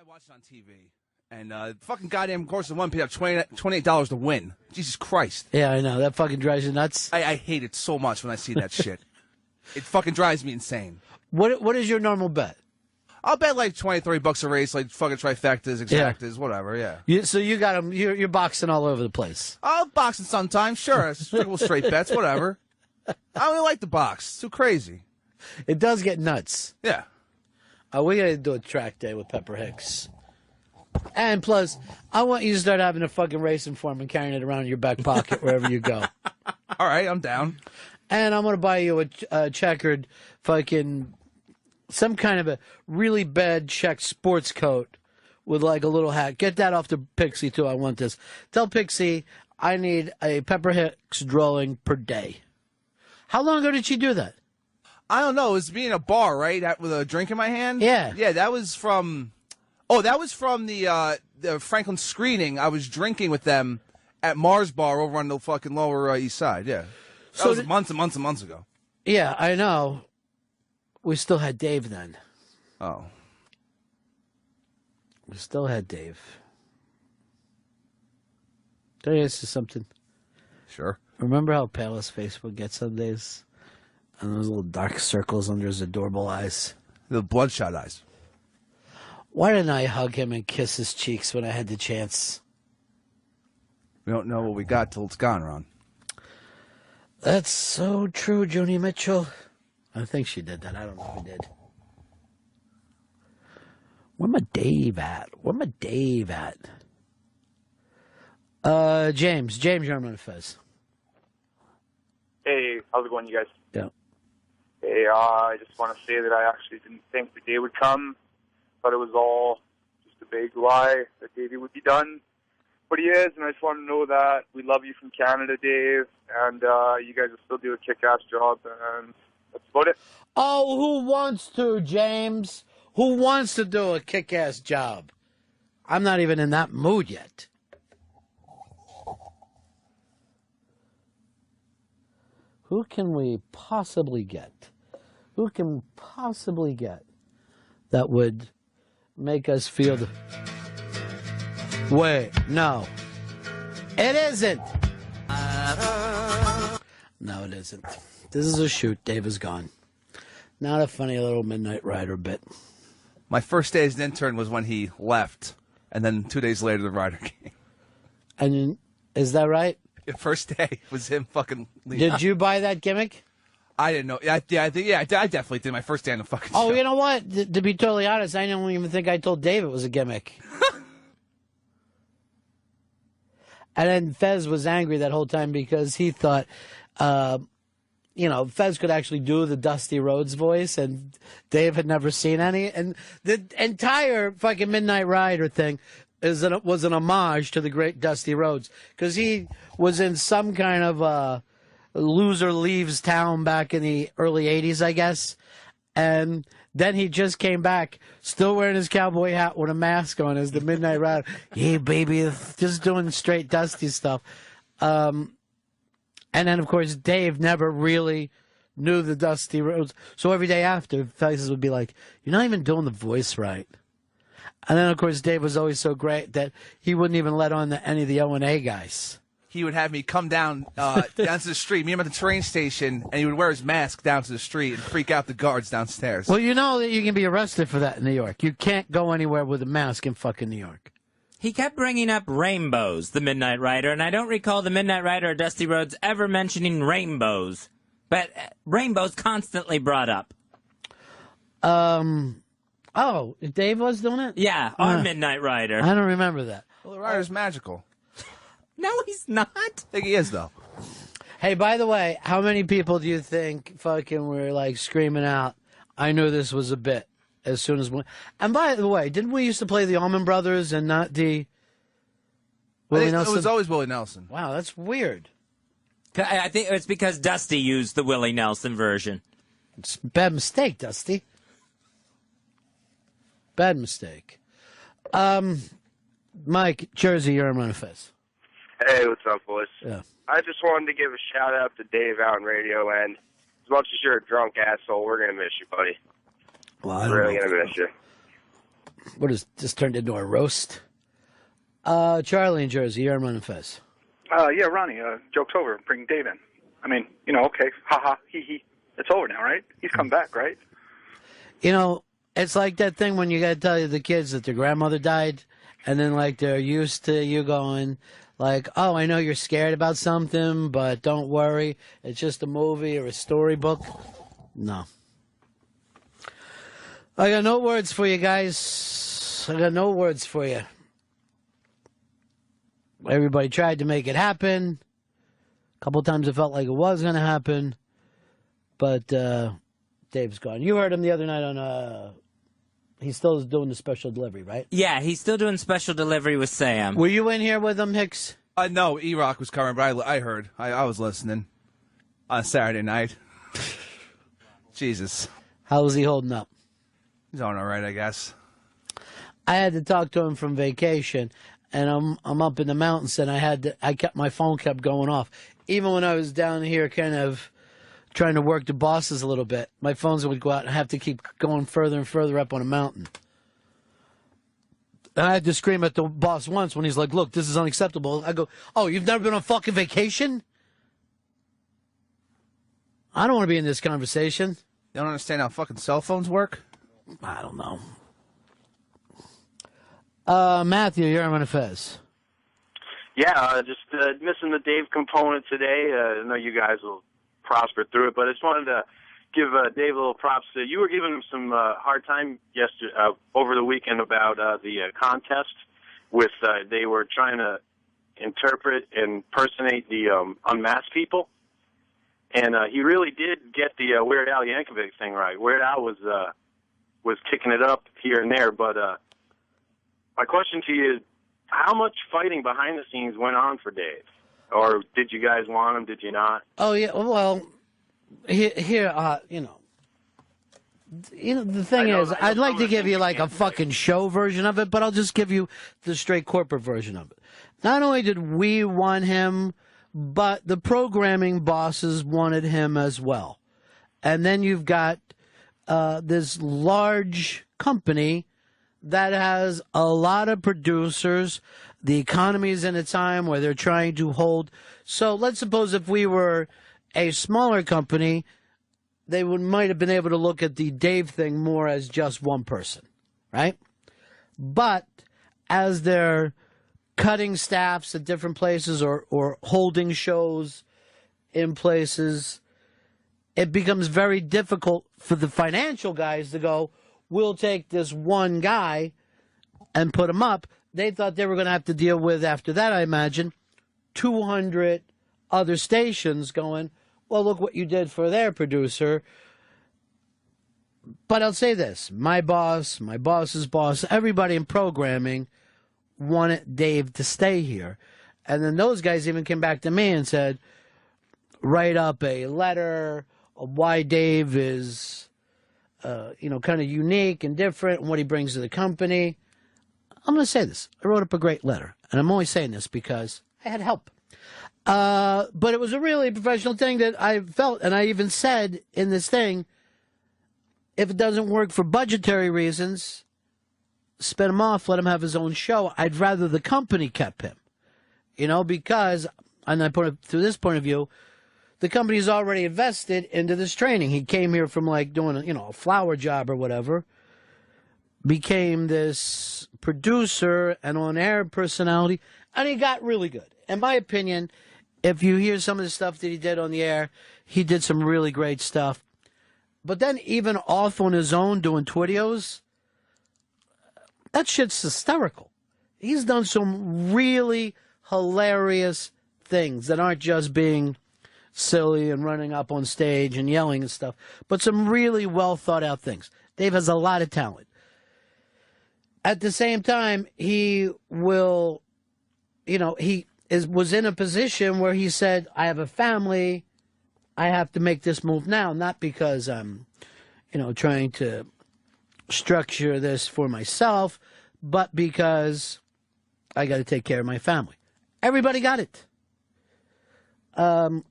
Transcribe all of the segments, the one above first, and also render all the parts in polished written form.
I watched it on TV. And fucking goddamn course of one paid up $28 to win. Jesus Christ. Yeah, I know. That fucking drives you nuts. I hate it so much when I see that shit. It fucking drives me insane. What is your normal bet? I'll bet like $20-30 a race, like fucking trifectas, exactas, whatever, yeah. So you got them, you're boxing all over the place. I'll boxing sometimes, sure. Straight bets, whatever. I only like the box. It's too crazy. It does get nuts. Yeah. We got to do a track day with Pepper Hicks. And plus, I want you to start having a fucking racing form and carrying it around in your back pocket wherever you go. All right, I'm down. And I'm going to buy you a checkered fucking, some kind of a really bad checked sports coat with like a little hat. Get that off to Pixie, too. I want this. Tell Pixie I need a Pepper Hicks drawing per day. How long ago did she do that? I don't know. It was me in a bar, right, with a drink in my hand? Yeah. Yeah, that was from... Oh, that was from the Franklin screening. I was drinking with them at Mars Bar over on the fucking Lower East Side, yeah. That was months and months and months ago. Yeah, I know. We still had Dave then. Oh. We still had Dave. Tell you this is something. Sure. Remember how pale his face would get some days? And those little dark circles under his adorable eyes. The bloodshot eyes. Why didn't I hug him and kiss his cheeks when I had the chance? We don't know what we got till it's gone, Ron. That's so true, Joni Mitchell. I think she did that. I don't know who did. Where my Dave at? James, you're on Fez. Hey, how's it going, you guys? Yeah. Hey, I just want to say that I actually didn't think the day would come. Thought it was all just a big lie that Davey would be done. But he is, and I just want to know that we love you from Canada, Dave, and you guys will still do a kick-ass job, and that's about it. Oh, who wants to, James? Who wants to do a kick-ass job? I'm not even in that mood yet. Who can we possibly get? Who can possibly get that would make us feel the... Wait, no. It isn't. No, it isn't. This is a shoot. Dave is gone. Not a funny little Midnight Rider bit. My first day as an intern was when he left, and then 2 days later the rider came. And is that right? The first day was him fucking leaving. Did you buy that gimmick? I didn't know. I definitely did. My first day on the fucking show. Oh, you know what? To be totally honest, I don't even think I told Dave it was a gimmick. And then Fez was angry that whole time because he thought, Fez could actually do the Dusty Rhodes voice, and Dave had never seen any. And the entire fucking Midnight Rider thing was an homage to the great Dusty Rhodes because he was in some kind of loser leaves town back in the early 80s, I guess. And then he just came back, still wearing his cowboy hat with a mask on as the Midnight Rider. Yeah, baby, just doing straight Dusty stuff. And then, of course, Dave never really knew the Dusty Rhodes. So every day after, Faces would be like, you're not even doing the voice right. And then, of course, Dave was always so great that he wouldn't even let on any of the O&A guys. He would have me come down to the street, meet him at the train station, and he would wear his mask down to the street and freak out the guards downstairs. Well, you know that you can be arrested for that in New York. You can't go anywhere with a mask in fucking New York. He kept bringing up rainbows, the Midnight Rider, and I don't recall the Midnight Rider or Dusty Rhodes ever mentioning rainbows. But rainbows constantly brought up. Oh, Dave was doing it? Yeah, our Midnight Rider. I don't remember that. Well, the Rider's magical. No, he's not. I think he is, though. Hey, by the way, how many people do you think fucking were like screaming out, I knew this was a bit as soon as... And by the way, didn't we used to play the Allman Brothers and not the... Willie Nelson? It was always Willie Nelson. Wow, that's weird. I think it's because Dusty used the Willie Nelson version. It's a bad mistake, Dusty. Bad mistake. Mike, Jersey, you're on Ron Fez. Hey, what's up, boys? Yeah. I just wanted to give a shout-out to Dave out in Radio Land. As much as you're a drunk asshole, we're going to miss you, buddy. Well, we're really going to miss you. What is this turned into a roast? Charlie in Jersey, you're on Ron Fez. Yeah, Ronnie, joke's over. Bring Dave in. I mean, okay, ha-ha, hee-hee. It's over now, right? He's come back, right? It's like that thing when you got to tell the kids that their grandmother died, and then, like, they're used to you going, like, oh, I know you're scared about something, but don't worry. It's just a movie or a storybook. No. I got no words for you, guys. I got no words for you. Everybody tried to make it happen. A couple times it felt like it was going to happen. But Dave's gone. You heard him the other night on... He still is doing the special delivery, right? Yeah, he's still doing special delivery with Sam. Were you in here with him, Hicks? No, E-Rock was covering, but I heard. I was listening on Saturday night. Jesus. How was he holding up? He's on all right, I guess. I had to talk to him from vacation, and I'm up in the mountains, and my phone kept going off. Even when I was down here kind of trying to work the bosses a little bit, my phones would go out and have to keep going further and further up on a mountain. And I had to scream at the boss once when he's like, look, this is unacceptable. I go, oh, you've never been on fucking vacation? I don't want to be in this conversation. You don't understand how fucking cell phones work? I don't know. Matthew, you're on Fez. Yeah, just missing the Dave component today. I know you guys will prosper through it, but I just wanted to give Dave a little props. You were giving him some hard time yesterday, over the weekend about the contest with they were trying to interpret and impersonate the unmasked people, and he really did get the Weird Al Yankovic thing right. Weird Al was kicking it up here and there, but my question to you is, how much fighting behind the scenes went on for Dave? Or did you guys want him? Did you not? Oh, yeah. Well, here, the thing is, I'd like to give you like a fucking show version of it, but I'll just give you the straight corporate version of it. Not only did we want him, but the programming bosses wanted him as well. And then you've got this large company that has a lot of producers. The economy is in a time where they're trying to hold. So let's suppose if we were a smaller company, they might have been able to look at the Dave thing more as just one person, right? But as they're cutting staffs at different places or holding shows in places, it becomes very difficult for the financial guys to go, we'll take this one guy and put him up. They thought they were going to have to deal with, after that, I imagine, 200 other stations going, well, look what you did for their producer. But I'll say this. My boss, my boss's boss, everybody in programming wanted Dave to stay here. And then those guys even came back to me and said, write up a letter of why Dave is, kind of unique and different and what he brings to the company. I'm going to say this. I wrote up a great letter. And I'm only saying this because I had help. But it was a really professional thing that I felt, and I even said in this thing, if it doesn't work for budgetary reasons, spin him off, let him have his own show. I'd rather the company kept him, because, and I put it through this point of view, the company's already invested into this training. He came here from like doing a flower job or whatever, became this producer and on-air personality, and he got really good. In my opinion, if you hear some of the stuff that he did on the air, he did some really great stuff. But then even off on his own doing Twittios, that shit's hysterical. He's done some really hilarious things that aren't just being silly and running up on stage and yelling and stuff, but some really well thought out things. Dave has a lot of talent. At the same time, he will, was in a position where he said, I have a family, I have to make this move now, not because I'm, trying to structure this for myself, but because I got to take care of my family. Everybody got it. And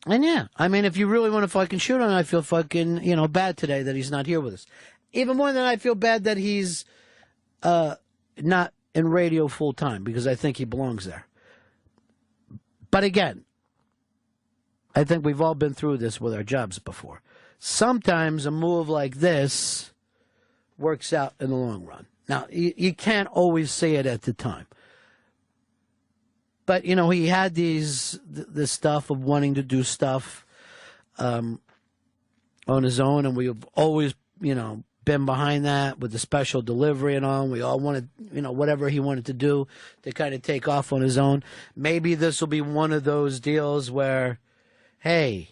yeah, I mean, if you really want to fucking shoot on it, I feel fucking, bad today that he's not here with us. even more than I feel bad that he's not in radio full time, because I think he belongs there. But again, I think we've all been through this with our jobs before. Sometimes a move like this works out in the long run. Now, you can't always say it at the time. But, you know, he had this stuff of wanting to do stuff on his own, and we've always, you know, been behind that with the special delivery and all. We all wanted, you know, whatever he wanted to do to kind of take off on his own. Maybe this will be one of those deals where, hey,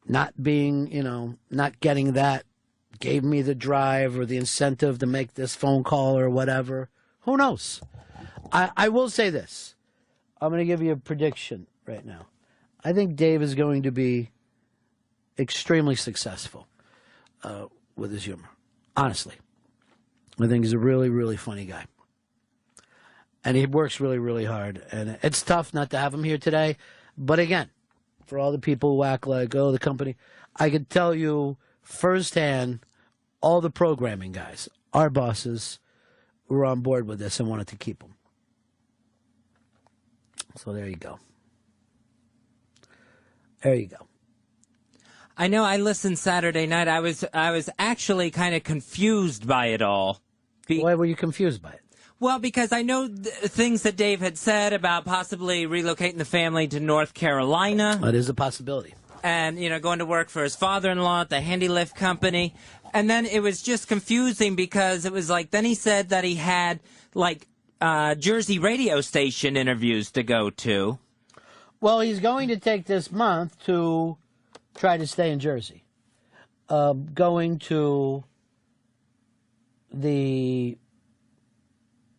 not being, you know, not getting that gave me the drive or the incentive to make this phone call or whatever. Who knows? I will say this. I'm going to give you a prediction right now. I think Dave is going to be extremely successful with his humor. Honestly. I think he's a really, really funny guy. And he works really, really hard. And it's tough not to have him here today. But again, for all the people who act like, oh, the company, I could tell you firsthand, all the programming guys, our bosses, were on board with this and wanted to keep them. So there you go. There you go. I know I listened Saturday night. I was actually kind of confused by it all. Why were you confused by it? Well, because I know things that Dave had said about possibly relocating the family to North Carolina. That is a possibility. And, you know, going to work for his father-in-law at the handy lift company. And then it was just confusing because it was like, then he said that he had, like, Jersey radio station interviews to go to. Well, he's going to take this month to try to stay in Jersey. Going to the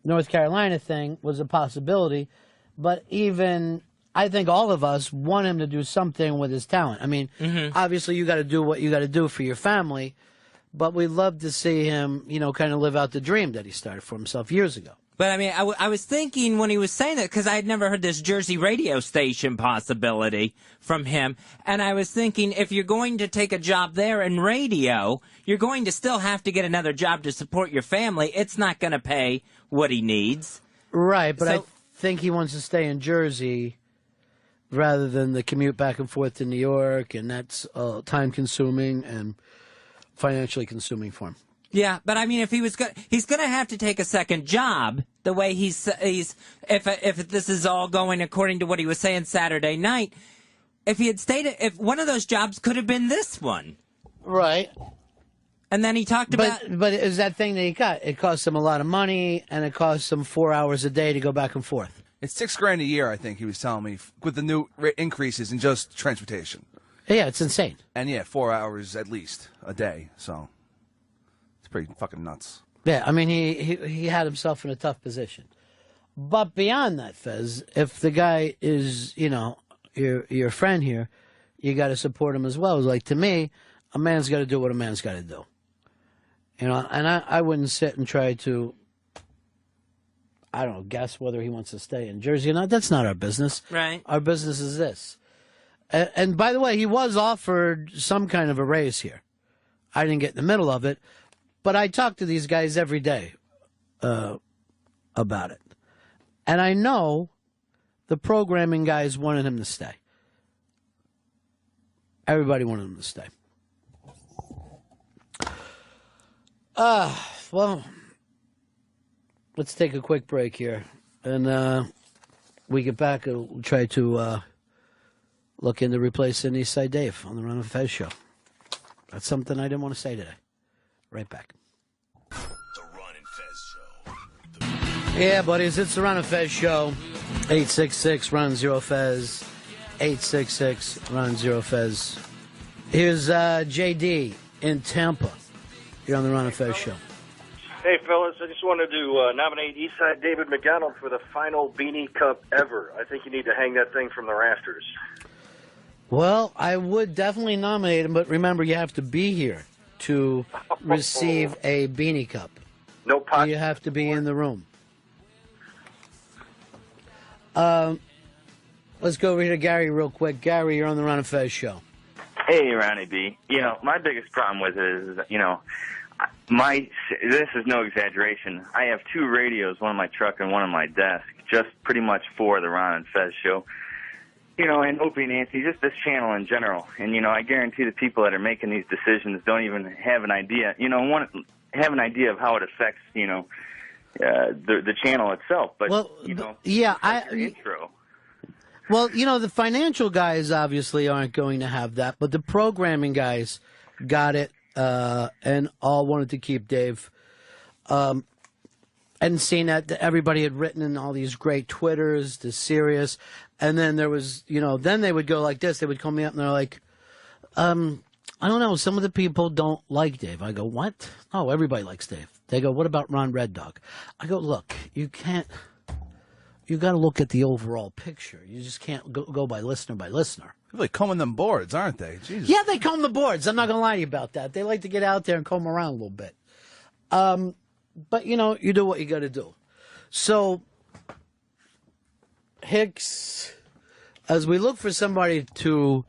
North Carolina thing was a possibility, but even I think all of us want him to do something with his talent. I mean, obviously you got to do what you got to do for your family, but we'd love to see him, you know, kind of live out the dream that he started for himself years ago. But, I mean, I was thinking when he was saying that, because I had never heard this Jersey radio station possibility from him, and I was thinking if you're going to take a job there in radio, you're going to still have to get another job to support your family. It's not going to pay what he needs. Right, but I think he wants to stay in Jersey rather than the commute back and forth to New York, and that's time-consuming and financially consuming for him. Yeah, but I mean, if he's going to have to take a second job. The way he's if this is all going according to what he was saying Saturday night, if he had stayed, if one of those jobs could have been this one, right? And then he talked about, but it was that thing that he got. It cost him a lot of money, and it cost him 4 hours a day to go back and forth. It's $6,000 a year, I think he was telling me, with the new increases in just transportation. Yeah, it's insane. And yeah, 4 hours at least a day. So. Pretty fucking nuts. Yeah, I mean, he had himself in a tough position. But beyond that, Fez, if the guy is, you know, your friend here, you got to support him as well. Like, to me, a man's got to do what a man's got to do. You know, and I wouldn't sit and try to, I don't know, guess whether he wants to stay in Jersey or not. That's not our business. Right. Our business is this. And by the way, he was offered some kind of a raise here. I didn't get in the middle of it. But I talk to these guys every day about it. And I know the programming guys wanted him to stay. Everybody wanted him to stay. Well, let's take a quick break here. And we get back and we'll try to look into replacing Eastside Dave on the Ron Fez show. That's something I didn't want to say today. Right back. The Ron and Fez Show. Yeah, buddies, it's the Ron and Fez Show. 866-RON-0-FEZ. 866-RON-0-FEZ. Here's JD in Tampa. You're on the Ron and Fez Show. Hey, fellas, I just wanted to nominate Eastside David McDonald for the final Beanie Cup ever. I think you need to hang that thing from the rafters. Well, I would definitely nominate him, but remember, you have to be here to receive a Beanie Cup. No pot. You have to be in the room. Let's go over here to Gary real quick. Gary, you're on the Ron and Fez Show. Hey, Ronnie B. You know, my biggest problem with it is, you know, This is no exaggeration. I have 2 radios, one on my truck and one on my desk, just pretty much for the Ron and Fez show. You know, and Opie and Nancy, just this channel in general. And, you know, I guarantee the people that are making these decisions don't even have an idea, have an idea of how it affects, the channel itself. But, intro. Well, the financial guys obviously aren't going to have that, but the programming guys got it and all wanted to keep Dave. And seeing that everybody had written in all these great Twitters, the serious, and then there was, then they would go like this. They would call me up and they're like, I don't know, some of the people don't like Dave. I go, what? Oh, everybody likes Dave. They go, what about Ron Red Dog? I go, look, you got to look at the overall picture. You just can't go by listener. They're really combing them boards, aren't they? Jesus. Yeah, they comb the boards. I'm not going to lie to you about that. They like to get out there and comb around a little bit. But, you do what you got to do. So, Hicks, as we look for somebody to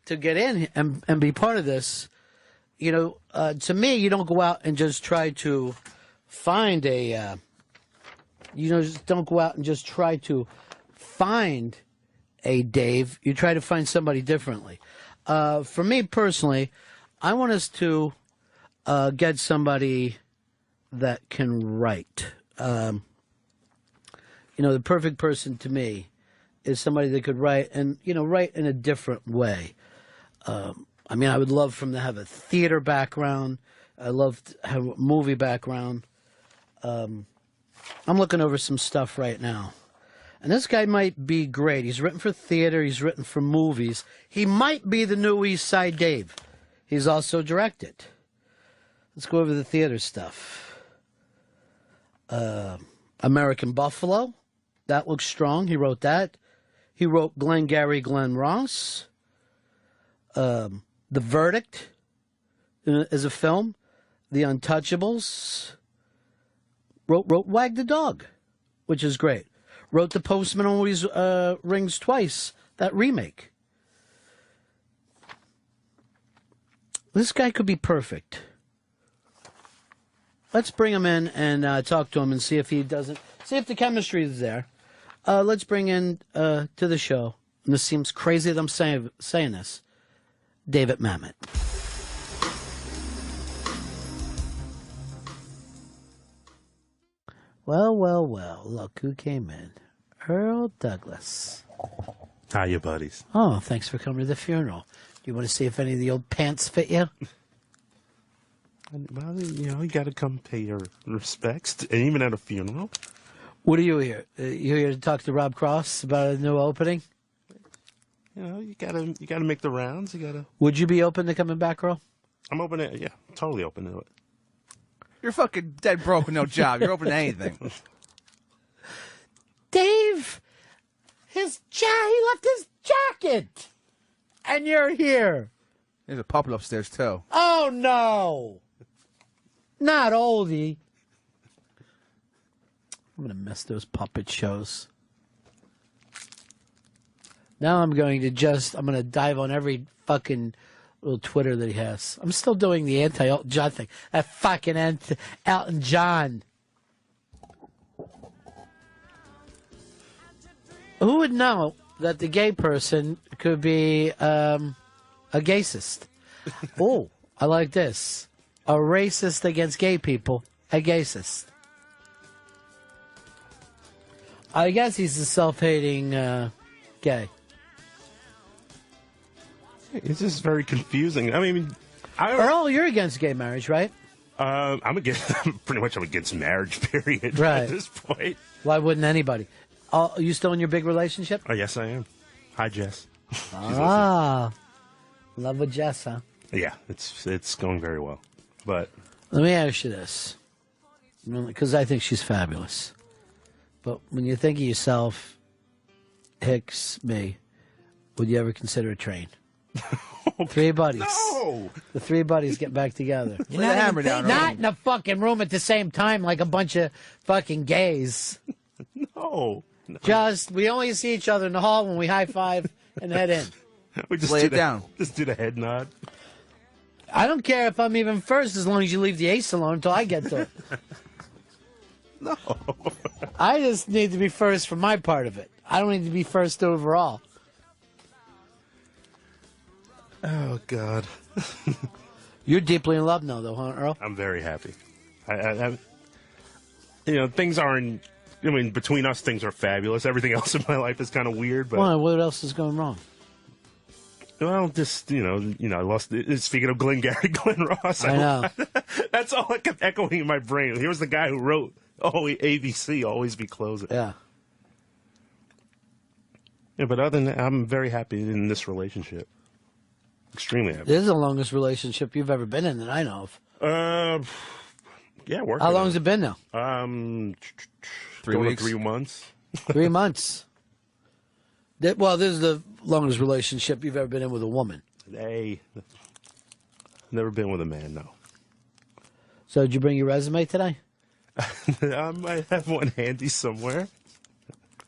get in and be part of this, to me, you don't go out and just try to find just don't go out and just try to find a Dave. You try to find somebody differently. For me personally, I want us to get somebody that can write. The perfect person to me is somebody that could write and, write in a different way. I would love for him to have a theater background. I love to have a movie background. I'm looking over some stuff right now. And this guy might be great. He's written for theater. He's written for movies. He might be the new East Side Dave. He's also directed. Let's go over the theater stuff. American Buffalo. That looks strong. He wrote that. He wrote Glengarry Glen Ross. The Verdict is a film. The Untouchables. Wrote Wag the Dog, which is great. Wrote The Postman Always Rings Twice, that remake. This guy could be perfect. Let's bring him in and talk to him and see if the chemistry is there. Let's bring in to the show, and this seems crazy that I'm saying this, David Mamet. Well, look who came in. Earl Douglas. Hiya, buddies. Oh, thanks for coming to the funeral. Do you want to see if any of the old pants fit you? Well, you got to come pay your respects, and even at a funeral. What are you here? You here to talk to Rob Cross about a new opening? You gotta make the rounds. Would you be open to coming back, Earl? I'm open to it. Yeah, totally open to it. You're fucking dead broke with no job. You're open to anything. Dave, he left his jacket, and you're here. There's a puppet upstairs too. Oh no, not oldie. I'm gonna miss those puppet shows. Now I'm going to dive on every fucking little Twitter that he has. I'm still doing the anti-Elton John thing. That fucking Elton John. Who would know that the gay person could be a gayist? Oh, I like this. A racist against gay people, a gayist. I guess he's a self-hating gay. It's just very confusing. Earl, you're against gay marriage, right? I'm against marriage, period. Right. At this point. Why wouldn't anybody? Are you still in your big relationship? Oh, yes, I am. Hi, Jess. Love with Jess, huh? Yeah, it's going very well. But let me ask you this, because I think she's fabulous. But when you think of yourself, Hicks, me, would you ever consider a train? Three buddies. No! The three buddies get back together. Lay the hammer down. Not in a fucking room at the same time like a bunch of fucking gays. No. We only see each other in the hall when we high five and head in. We just lay it down. Just do the head nod. I don't care if I'm even first as long as you leave the ace alone until I get to it. No. I just need to be first for my part of it. I don't need to be first overall. Oh, God. You're deeply in love now, though, huh, Earl? I'm very happy. Things aren't... I mean, between us, things are fabulous. Everything else in my life is kind of weird, but... Why? What else is going wrong? Well, just, I lost... Speaking of Glenn Ross... I know. That's all I kept echoing in my brain. Here's the guy who wrote, ABC, Always Be Closing. Yeah. Yeah, but other than that, I'm very happy in this relationship. Extremely happy. This is the longest relationship you've ever been in that I know of. Yeah, working. How long has it been now? 3 weeks. 3 months. 3 months. This is the longest relationship you've ever been in with a woman. Hey, never been with a man, no. So did you bring your resume today? I might have one handy somewhere.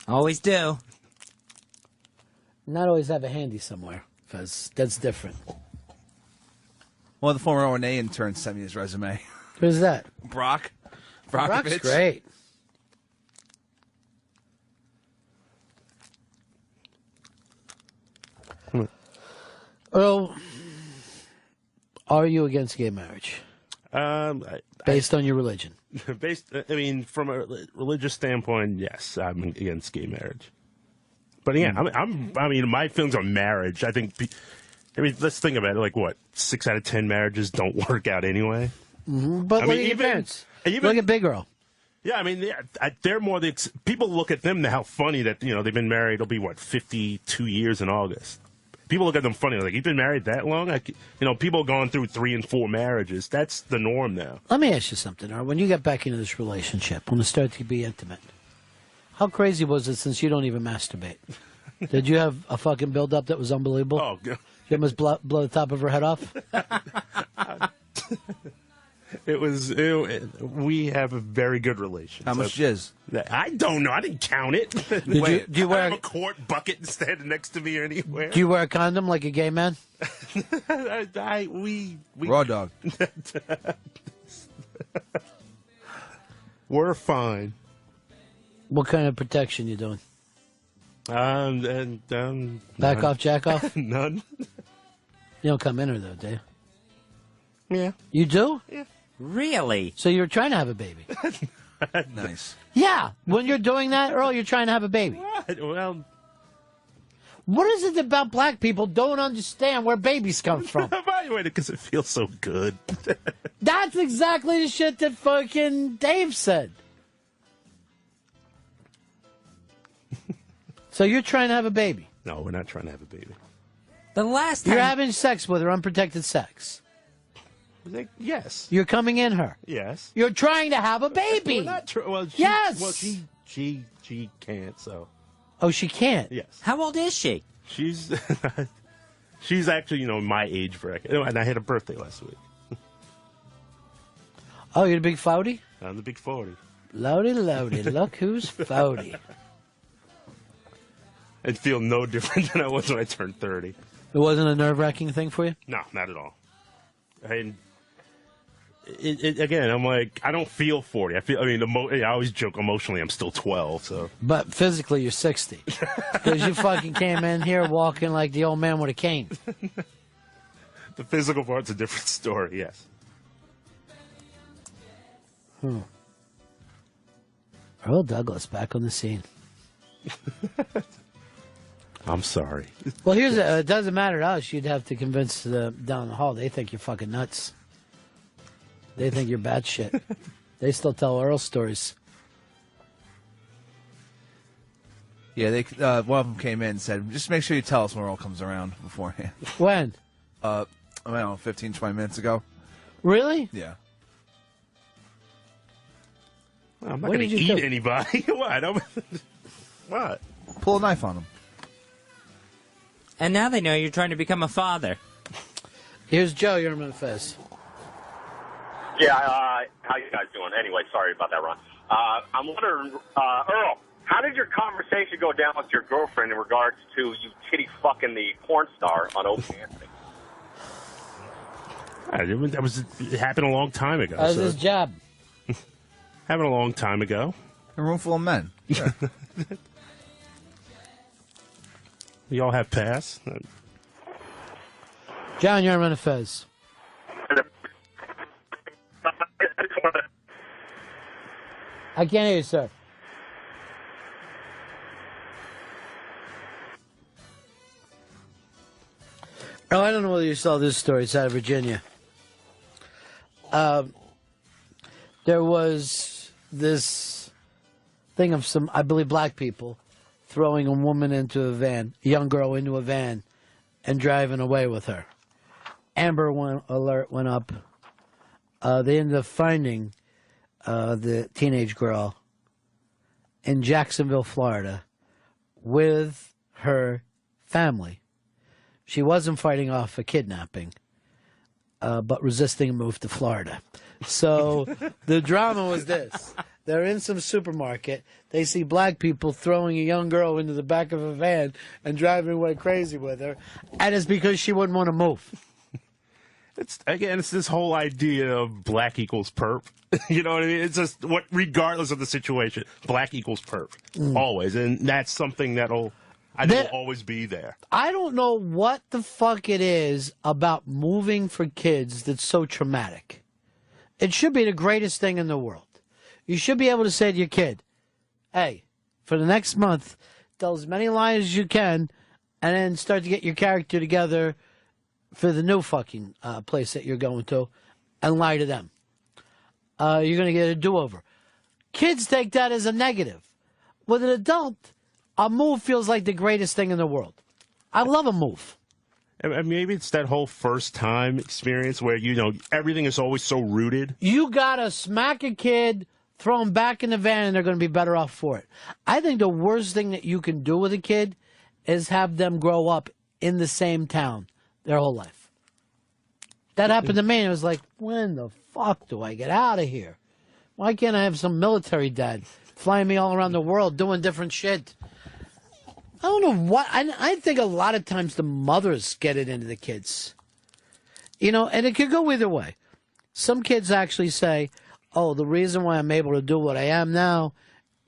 Always do. Not always have it handy somewhere, because that's different. One of the former O&A interns sent me his resume. Who's that? Brock. Brock's great. Earl, are you against gay marriage? Based on your religion? From a religious standpoint, yes, I'm against gay marriage. But yeah, my feelings on marriage, I think, let's think about it. Like, what, 6 out of 10 marriages don't work out anyway? Mm-hmm. But look at your parents. Look at Big Earl. Yeah, they're more people look at them how funny that, they've been married, it'll be, 52 years in August. People look at them funny, like, you've been married that long? People going through 3 and 4 marriages. That's the norm now. Let me ask you something, Earl. When you get back into this relationship, when it started to be intimate, how crazy was it since you don't even masturbate? Did you have a fucking build-up that was unbelievable? Oh, God. You almost blow the top of her head off? We have a very good relationship. How much jizz? I don't know. I didn't count it. Do you wear I have a quart bucket standing next to me anywhere. Do you wear a condom like a gay man? Raw dog. We're fine. What kind of protection you doing? Back off, jack off? None. You don't come in her, though, do you? Yeah. You do? Yeah. Really? So you're trying to have a baby? Nice. Yeah. When you're doing that, Earl, you're trying to have a baby. What? Well, what is it about black people don't understand where babies come from? Evaluate it because it feels so good. That's exactly the shit that fucking Dave said. So you're trying to have a baby? No, we're not trying to have a baby. The last time... You're having sex with her, unprotected sex. Yes. You're coming in her. Yes. You're trying to have a baby. We're not yes. Well, she can't. So. Oh, she can't. Yes. How old is she? She's actually my age bracket. And I had a birthday last week. Oh, you're the big 40? I'm the big 40. Loady. Look who's 40. I'd feel no different than I was when I turned 30. It wasn't a nerve-wracking thing for you? No, not at all. Again, I'm like, I don't feel 40. I always joke emotionally I'm still 12, so. But physically you're 60. Because you fucking came in here walking like the old man with a cane. The physical part's a different story, yes. Earl Douglas back on the scene. I'm sorry. Well, it doesn't matter to us. You'd have to convince down the hall. They think you're fucking nuts. They think you're batshit. They still tell Earl stories. Yeah, one of them came in and said, just make sure you tell us when Earl comes around beforehand. When? I don't know, 15, 20 minutes ago. Really? Yeah. Well, I'm not going to eat anybody. What? What? Pull a knife on them. And now they know you're trying to become a father. Here's Joe. You're in Ron Fez. Yeah, how you guys doing? Anyway, sorry about that, Ron. I'm wondering, Earl, how did your conversation go down with your girlfriend in regards to you titty fucking the porn star on Opie Anthony? It happened a long time ago. That was his job. Happened a long time ago. A room full of men. Sure. We all have pass. John, you're on Ron Fez. I can't hear you, sir. Oh, I don't know whether you saw this story. It's out of Virginia. There was this thing of some, I believe, black people throwing a woman into a van, a young girl into a van, and driving away with her. Amber Alert went up. They ended up finding the teenage girl in Jacksonville, Florida, with her family. She wasn't fighting off a kidnapping, but resisting a move to Florida. So the drama was this. They're in some supermarket. They see black people throwing a young girl into the back of a van and driving away crazy with her. And it's because she wouldn't want to move. It's this whole idea of black equals perp. You know what I mean? It's just regardless of the situation, black equals perp. Always. And that's something will always be there. I don't know what the fuck it is about moving for kids that's so traumatic. It should be the greatest thing in the world. You should be able to say to your kid, hey, for the next month, tell as many lies as you can, and then start to get your character together for the new fucking place that you're going to, and lie to them. You're going to get a do-over. Kids take that as a negative. With an adult, a move feels like the greatest thing in the world. I love a move. And maybe it's that whole first-time experience where, everything is always so rooted. You got to smack a kid, throw them back in the van, and they're going to be better off for it. I think the worst thing that you can do with a kid is have them grow up in the same town their whole life. That happened to me, and it was like, when the fuck do I get out of here? Why can't I have some military dad flying me all around the world doing different shit? I don't know what. I think a lot of times the mothers get it into the kids. And it could go either way. Some kids actually say, oh, the reason why I'm able to do what I am now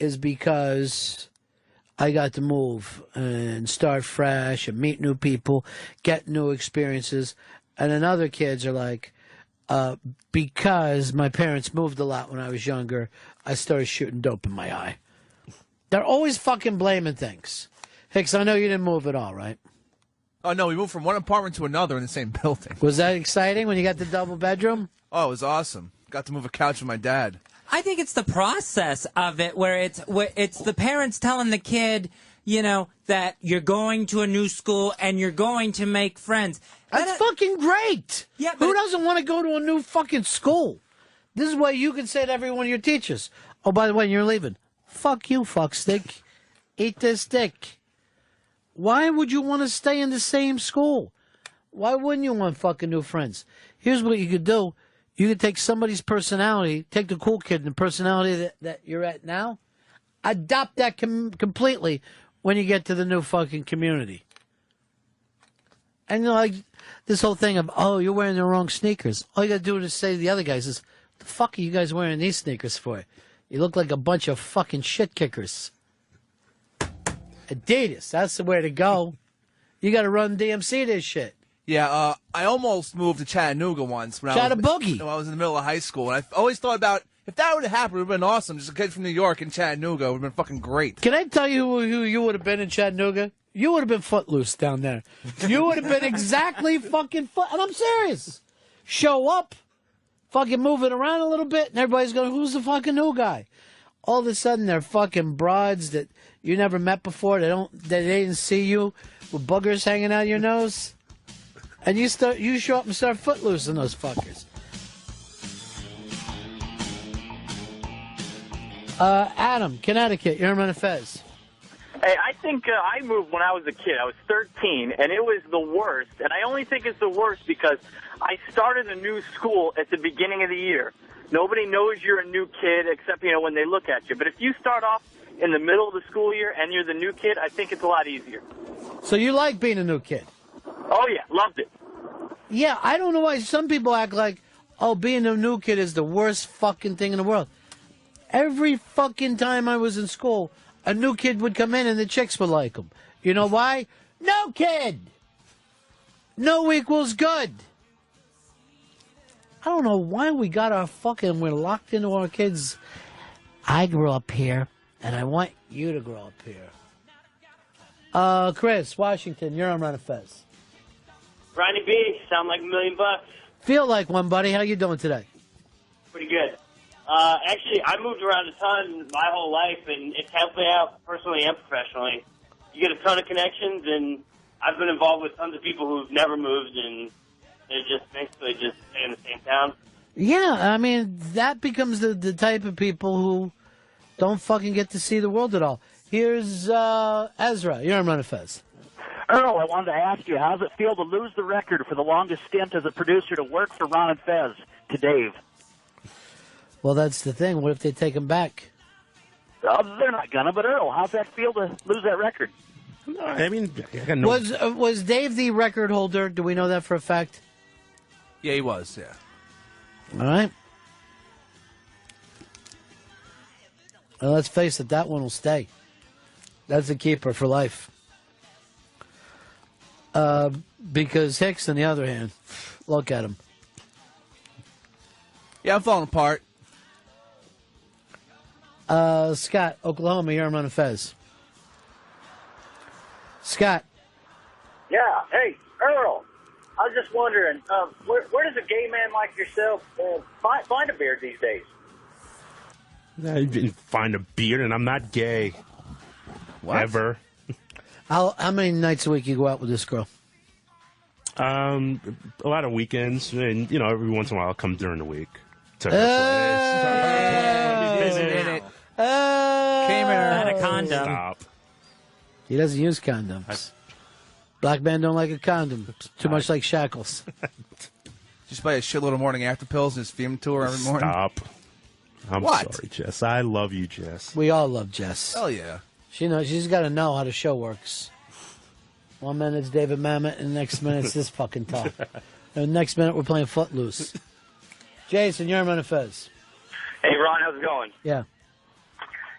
is because I got to move and start fresh and meet new people, get new experiences. And then other kids are like, because my parents moved a lot when I was younger, I started shooting dope in my eye. They're always fucking blaming things. Hicks, I know you didn't move at all, right? Oh, no, we moved from one apartment to another in the same building. Was that exciting when you got the double bedroom? Oh, it was awesome. Got to move a couch with my dad. I think it's the process of it where it's the parents telling the kid, that you're going to a new school and you're going to make friends. That's fucking great. Yeah, who doesn't want to go to a new fucking school? This is why you can say to every one of your teachers, oh, by the way, you're leaving. Fuck you, fuckstick. Eat this dick. Why would you want to stay in the same school? Why wouldn't you want fucking new friends? Here's what you could do. You could take somebody's personality, take the cool kid and the personality that you're at now, adopt that completely when you get to the new fucking community. And like this whole thing of, oh, you're wearing the wrong sneakers. All you got to do is say to the other guys is, the fuck are you guys wearing these sneakers for? You look like a bunch of fucking shit kickers. Adidas, that's the way to go. You got to run DMC this shit. Yeah, I almost moved to Chattanooga once when I was in the middle of high school, and I always thought about if that would have happened, it would have been awesome. Just a kid from New York in Chattanooga would have been fucking great. Can I tell you who you would have been in Chattanooga? You would have been Footloose down there. You would have been exactly fucking and I'm serious. Show up, fucking moving around a little bit, and everybody's going, who's the fucking new guy? All of a sudden, they're fucking broads that you never met before. They didn't see you with boogers hanging out of your nose, and you show up and start footloosing those fuckers. Adam, Connecticut, you're in Fez. Hey, I think I moved when I was a kid. I was 13, and it was the worst. And I only think it's the worst because I started a new school at the beginning of the year. Nobody knows you're a new kid except, when they look at you. But if you start off in the middle of the school year and you're the new kid, I think it's a lot easier. So you like being a new kid? Oh, yeah. Loved it. Yeah, I don't know why some people act like, oh, being a new kid is the worst fucking thing in the world. Every fucking time I was in school, a new kid would come in and the chicks would like him. You know why? No kid! No equals good. I don't know why we got we're locked into our kids. I grew up here, and I want you to grow up here. Chris, Washington, you're on Ron Fez. Ronnie B, sound like $1 million. Feel like one, buddy. How you doing today? Pretty good. Actually, I moved around a ton my whole life, and it's helped me out personally and professionally. You get a ton of connections, and I've been involved with tons of people who've never moved, and they're just basically just stay in the same town. Yeah, I mean, that becomes the type of people who don't fucking get to see the world at all. Here's Ezra. You're on Ron Fez. Earl, I wanted to ask you, how does it feel to lose the record for the longest stint as a producer to work for Ron and Fez to Dave? Well, that's the thing. What if they take him back? They're not gonna, but Earl, how's that feel to lose that record? I mean, was Dave the record holder? Do we know that for a fact? Yeah, he was, yeah. All right. Well, let's face it, that one will stay. That's a keeper for life. Because Hicks, on the other hand, look at him. Yeah, I'm falling apart. Scott, Oklahoma, you're on Ron Fez. Scott. Yeah, hey, Earl, I was just wondering, where does a gay man like yourself find a beard these days? I didn't find a beard, and I'm not gay. What? Ever. How many nights a week you go out with this girl? A lot of weekends, and every once in a while I'll come during the week to her place. Came in a condom. Stop. He doesn't use condoms. Black men don't like a condom. Too much like shackles. Just buy a shitload of morning after pills and just feed them to her every morning. Stop. I'm What? sorry, Jess. I love you, Jess. We all love Jess. Hell yeah. She knows. She's got to know how the show works. 1 minute it's David Mamet, and the next minute it's this fucking talk. And the next minute we're playing Footloose. Jason, you're on Fez. Hey, Ron, how's it going? Yeah.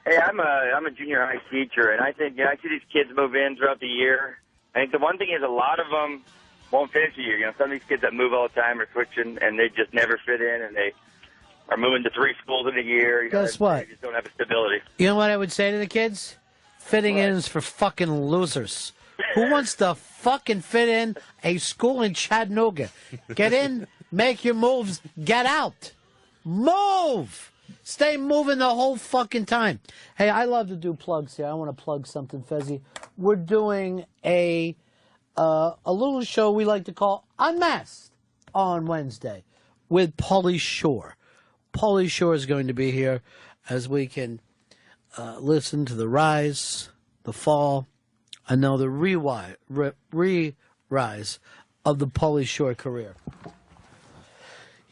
Hey, I'm a junior high teacher, and I think I see these kids move in throughout the year. I think the one thing is a lot of them won't finish a year. Some of these kids that move all the time are switching, and they just never fit in, and they are moving to 3 schools in a year. Guess what? They just don't have a stability. You know what I would say to the kids? Fitting in is for fucking losers. Who wants to fucking fit in a school in Chattanooga? Get in, make your moves, get out. Move! Stay moving the whole fucking time. Hey, I love to do plugs here. I want to plug something, Fezzy. We're doing a little show we like to call Unmasked on Wednesday with Pauly Shore. Pauly Shore is going to be here as we can listen to the rise, the fall, and now the re-rise of the Pauly Shore career.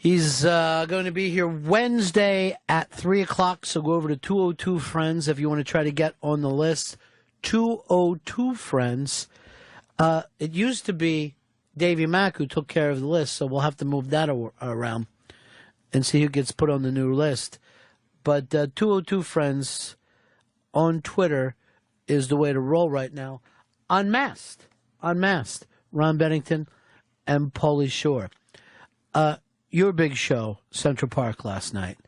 He's going to be here Wednesday at 3 o'clock, so go over to 202 Friends if you want to try to get on the list. 202 Friends. It used to be Davey Mack who took care of the list, so we'll have to move that around and see who gets put on the new list. But 202 Friends on Twitter is the way to roll right now. Unmasked. Ron Bennington and Pauly Shore. Your big show, Central Park, last night.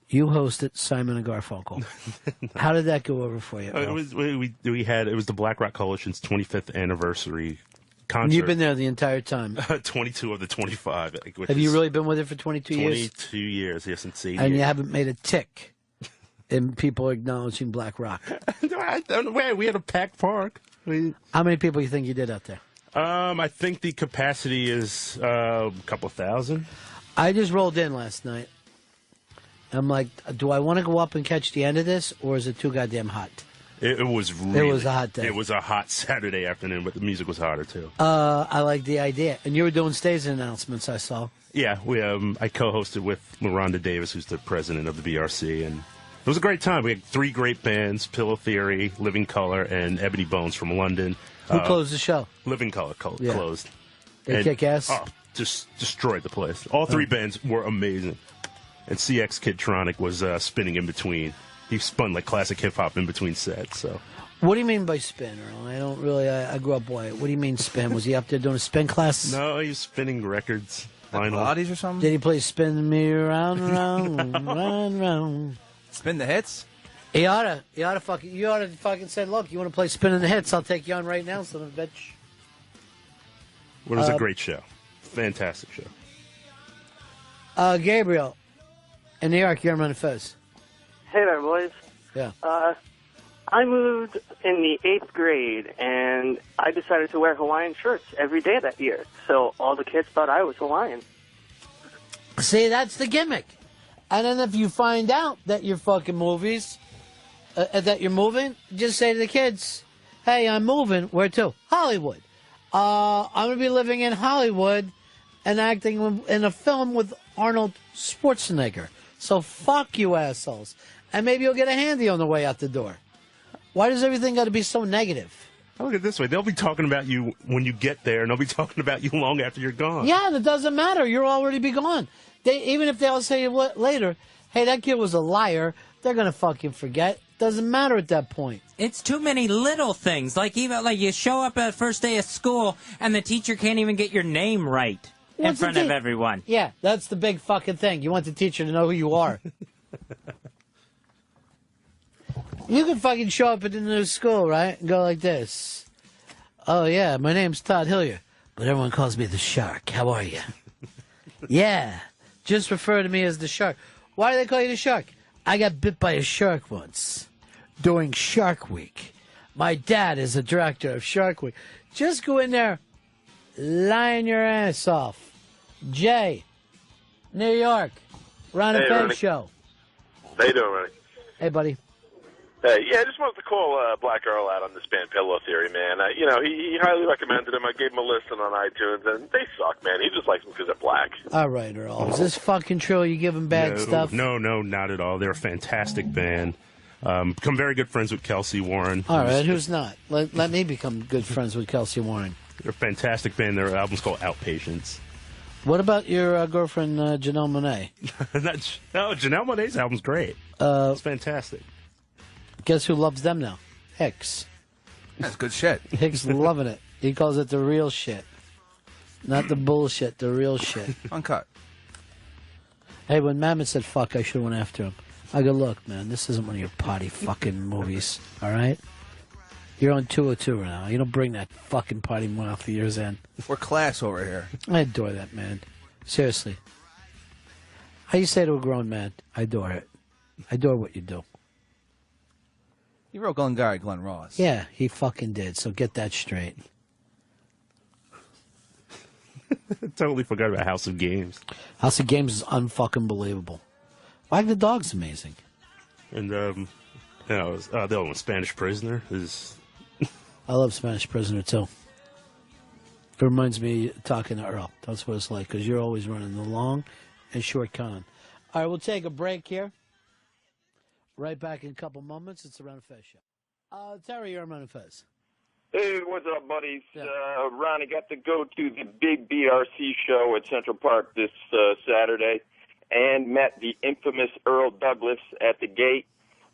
You hosted Simon and Garfunkel. How did that go over for you? It was it was the Black Rock Coalition's 25th anniversary concert. And you've been there the entire time. 22 of the 25. Have you really been with it for 22 years? 22 years, yes, since 80 And years. you haven't made a tick in people acknowledging Black Rock. We had a packed park. How many people do you think you did out there? I think the capacity is a couple thousand. I just rolled in last night. I'm like, do I want to go up and catch the end of this, or is it too goddamn hot? It was a hot day. It was a hot Saturday afternoon, but the music was hotter too. I like the idea. And you were doing stage announcements, I saw. Yeah, I co-hosted with Miranda Davis, who's the president of the BRC, and it was a great time. We had 3 great bands: Pillow Theory, Living Colour, and Ebony Bones from London. Who closed the show? Living Colour closed. They kick ass? Oh, just destroyed the place. All three bands were amazing. And CX Kidtronic was spinning in between. He spun like classic hip-hop in between sets, so... What do you mean by spin, Earl? I don't really... I grew up white. What do you mean spin? Was he up there doing a spin class? No, he was spinning records. Vinyl. Bodies or something? Did he play Spin Me Around, round, round? Spin the hits? You oughta fucking say, look, you want to play Spinning the Hits? I'll take you on right now, son of a bitch. It was a great show. Fantastic show. Gabriel, in New York, you're on Ron Fez. Hey there, boys. Yeah. I moved in the 8th grade, and I decided to wear Hawaiian shirts every day that year. So all the kids thought I was Hawaiian. See, that's the gimmick. And then if you find out that you're fucking movies, that you're moving, just say to the kids, hey, I'm moving. Where to? Hollywood. I'm going to be living in Hollywood and acting in a film with Arnold Schwarzenegger. So fuck you assholes. And maybe you'll get a handy on the way out the door. Why does everything got to be so negative? Look at it this way. They'll be talking about you when you get there, and they'll be talking about you long after you're gone. Yeah, and it doesn't matter. You'll already be gone. Even if they'll say later, hey, that kid was a liar, they're going to fucking forget. Doesn't matter at that point. It's too many little things. Like even like you show up at first day of school, and the teacher can't even get your name right in front of everyone. Yeah, that's the big fucking thing. You want the teacher to know who you are. You can fucking show up at the new school, right, and go like this. Oh, yeah, my name's Todd Hillier, but everyone calls me the Shark. How are you? Yeah, just refer to me as the Shark. Why do they call you the Shark? I got bit by a shark once during Shark Week. My dad is a director of Shark Week. Just go in there, lying your ass off. Jay, New York, Ron and Fez show. How you doing, Ronnie? Hey, buddy. Yeah, I just wanted to call Black Earl out on this band Pillow Theory, man. He highly recommended them. I gave him a listen on iTunes, and they suck, man. He just likes them because they're black. All right, Earl. Is this fucking true? You give them bad stuff? No, not at all. They're a fantastic band. Become very good friends with Kelsey Warren. All right, who's not? Let me become good friends with Kelsey Warren. They're a fantastic band. Their album's called Outpatients. What about your girlfriend, Janelle Monáe? Janelle Monáe's album's great. It's fantastic. Guess who loves them now? Hicks. That's good shit. Hicks loving it. He calls it the real shit. Not the bullshit, the real shit. Uncut. Hey, when Mammoth said fuck, I should have went after him. I go, look, man, this isn't one of your potty fucking movies, all right? You're on 202 now. You don't bring that fucking potty mouth of yours in. We're class over here. I adore that, man. Seriously. How you say to a grown man, I adore it. I adore what you do. You wrote Glengarry Glenn Ross. Yeah, he fucking did, so get that straight. Totally forgot about House of Games. House of Games is unfucking believable. Wag the Dog's amazing. And, the other one, Spanish Prisoner, is... I love Spanish Prisoner, too. It reminds me of talking to Earl. That's what it's like, because you're always running the long and short con. All right, we'll take a break here. Right back in a couple moments. It's the Ron Fez show. Terry, you're on Ron Fez. Hey, what's up, buddies? Ronnie got to go to the big BRC show at Central Park this Saturday and met the infamous Earl Douglas at the gate.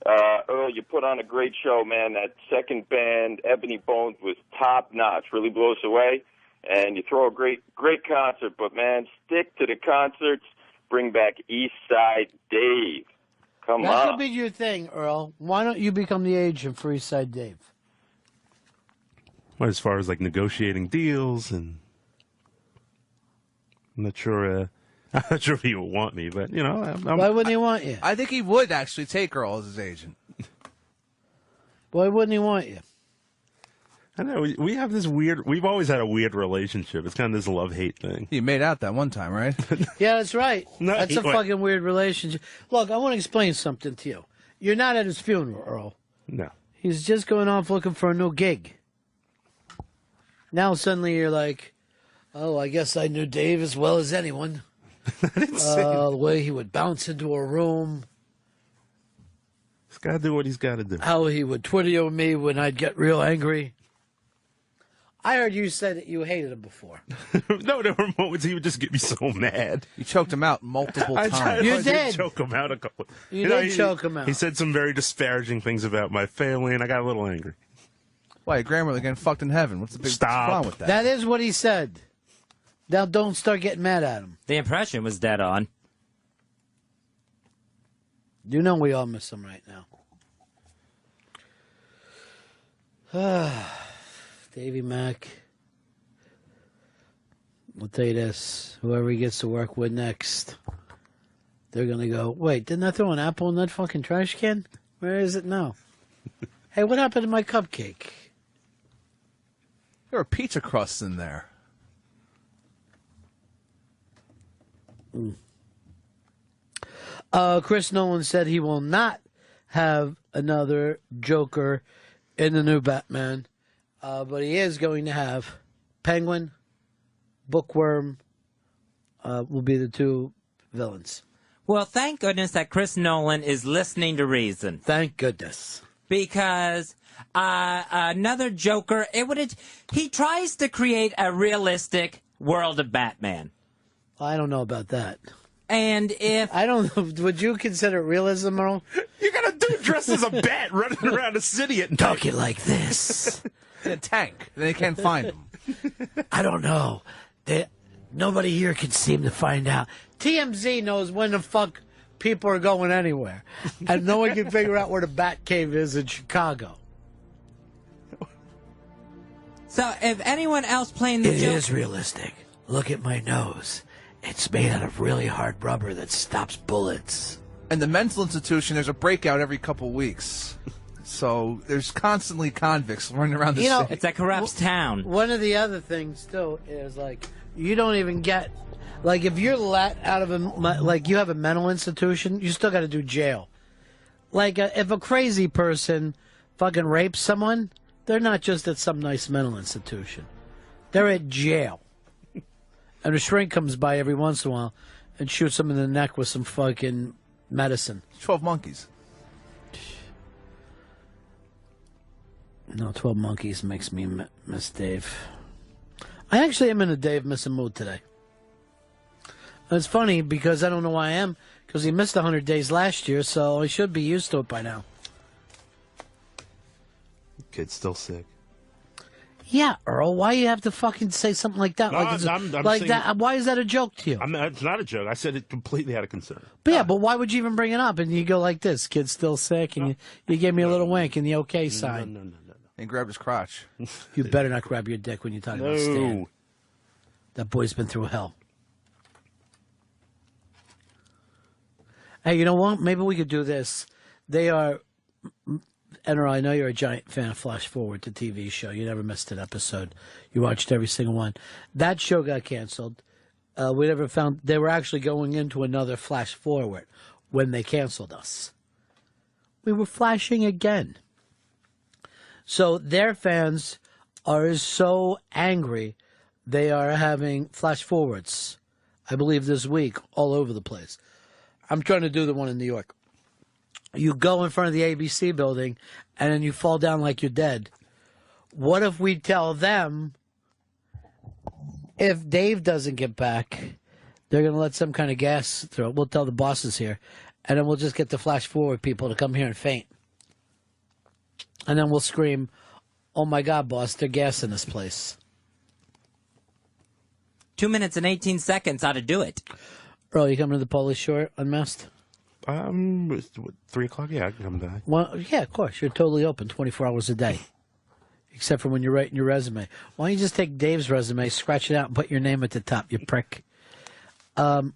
Earl, you put on a great show, man. That second band, Ebony Bones, was top-notch. Really blew us away. And you throw a great concert. But, man, stick to the concerts. Bring back East Side Dave. Come on. That could be your thing, Earl. Why don't you become the agent for East Side Dave? Well, as far as, like, negotiating deals, and I'm not sure if he would want me, but, why wouldn't he want you? I think he would actually take Earl as his agent. Why wouldn't he want you? I know, we have this we've always had a weird relationship. It's kind of this love-hate thing. You made out that one time, right? Yeah, that's right. No, that's a fucking weird relationship. Look, I want to explain something to you. You're not at his funeral, Earl. No. He's just going off looking for a new gig. Now suddenly you're like, oh, I guess I knew Dave as well as anyone. I didn't say the way he would bounce into a room. He's got to do what he's got to do. How he would Twitter me when I'd get real angry. I heard you said that you hated him before. No, there were moments he would just get me so mad. You choked him out multiple times. I did choke him out a couple. You did choke him out. He said some very disparaging things about my family, and I got a little angry. Why, your grandmother getting fucked in heaven? What's the big problem with that? That is what he said. Now don't start getting mad at him. The impression was dead on. You know we all miss him right now. Davey Mack. I'll tell you this. Whoever he gets to work with next, they're going to go, wait, didn't I throw an apple in that fucking trash can? Where is it now? Hey, what happened to my cupcake? There were pizza crusts in there. Chris Nolan said he will not have another Joker in the new Batman, but he is going to have Penguin, Bookworm will be the two villains. Well, thank goodness that Chris Nolan is listening to reason. Thank goodness. Because another Joker, he tries to create a realistic world of Batman. I don't know about that. And if... I don't know. Would you consider it realism, Earl? You got a dude dressed as a bat running around a city at night. Talking like this. In a tank. They can't find him. I don't know. Nobody here can seem to find out. TMZ knows when the fuck people are going anywhere. And no one can figure out where the Bat Cave is in Chicago. So if anyone else playing the Joker... It is realistic. Look at my nose. It's made out of really hard rubber that stops bullets. And the mental institution, there's a breakout every couple weeks. So there's constantly convicts running around the city. It's a corrupt town. One of the other things, too, is like, you don't even get... Like, if you're let out of like, you have a mental institution, you still got to do jail. Like, if a crazy person fucking rapes someone, they're not just at some nice mental institution. They're at jail. And a shrink comes by every once in a while and shoots them in the neck with some fucking medicine. 12 Monkeys. No, 12 Monkeys makes me miss Dave. I actually am in a Dave missing mood today. It's funny because I don't know why I am, because he missed 100 days last year, so I should be used to it by now. Kid's still sick. Yeah, Earl, why you have to fucking say something like that? No, like I'm like saying, that? Why is that a joke to you? It's not a joke. I said it completely out of concern. But yeah, but why would you even bring it up? And you go like this, kid's still sick, and you gave me a little wink and the okay sign. No. And grabbed his crotch. You better not grab your dick when you're talking about Stan. That boy's been through hell. Hey, you know what? Maybe we could do this. They are... And I know you're a giant fan of Flash Forward, the TV show. You never missed an episode. You watched every single one. That show got canceled. We never found... They were actually going into another Flash Forward when they canceled us. We were flashing again. So their fans are so angry, they are having Flash Forwards, I believe this week, all over the place. I'm trying to do the one in New York. You go in front of the ABC building, and then you fall down like you're dead. What if we tell them, if Dave doesn't get back, they're going to let some kind of gas through. We'll tell the bosses here, and then we'll just get the Flash Forward people to come here and faint. And then we'll scream, oh my God, boss, they're gassing this place. 2 minutes and 18 seconds ought to do it. Earl, you coming to the Polish Shore unmasked? 3 o'clock? Yeah, I can come by. Well, yeah, of course. You're totally open 24 hours a day. Except for when you're writing your resume. Why don't you just take Dave's resume, scratch it out, and put your name at the top, you prick. Why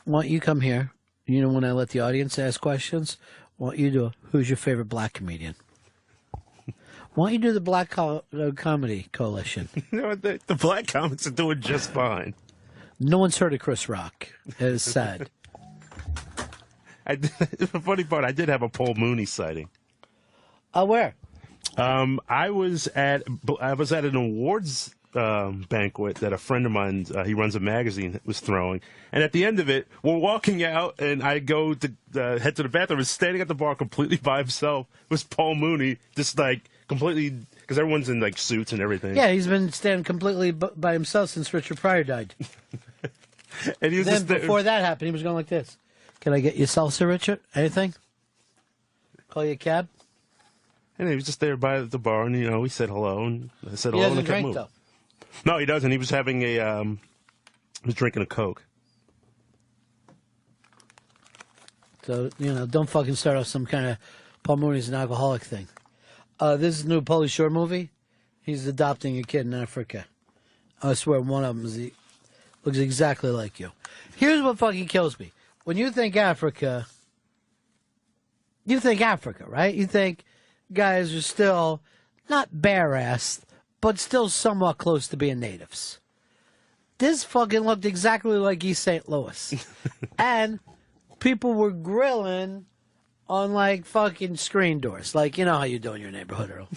don't you come here? You know when I let the audience ask questions? Why don't you do who's your favorite black comedian? Why don't you do the Black Comedy Coalition? You know, the black comics are doing just fine. No one's heard of Chris Rock. It is sad. The funny part, I did have a Paul Mooney sighting. Where? I was at an awards banquet that a friend of mine, he runs a magazine, was throwing. And at the end of it, we're walking out, and I go to head to the bathroom. And standing at the bar completely by himself was Paul Mooney, just like completely, because everyone's in like suits and everything. Yeah, he's been standing completely by himself since Richard Pryor died. And he was then just there. before that happened, he was going like this. Can I get you salsa, Richard? Anything? Call you a cab? And he was just there by the bar, and we said hello, and I said He hello, doesn't and I kept drink, moving. though. No, he doesn't. He was having he was drinking a Coke. So, don't fucking start off some kind of Paul Mooney's an alcoholic thing. This is a new Pauly Shore movie. He's adopting a kid in Africa. I swear one of them looks exactly like you. Here's what fucking kills me. When you think Africa, right? You think guys are still not bare-assed, but still somewhat close to being natives. This fucking looked exactly like East St. Louis. And people were grilling on, like, fucking screen doors. Like, you know how you do in your neighborhood, Earl.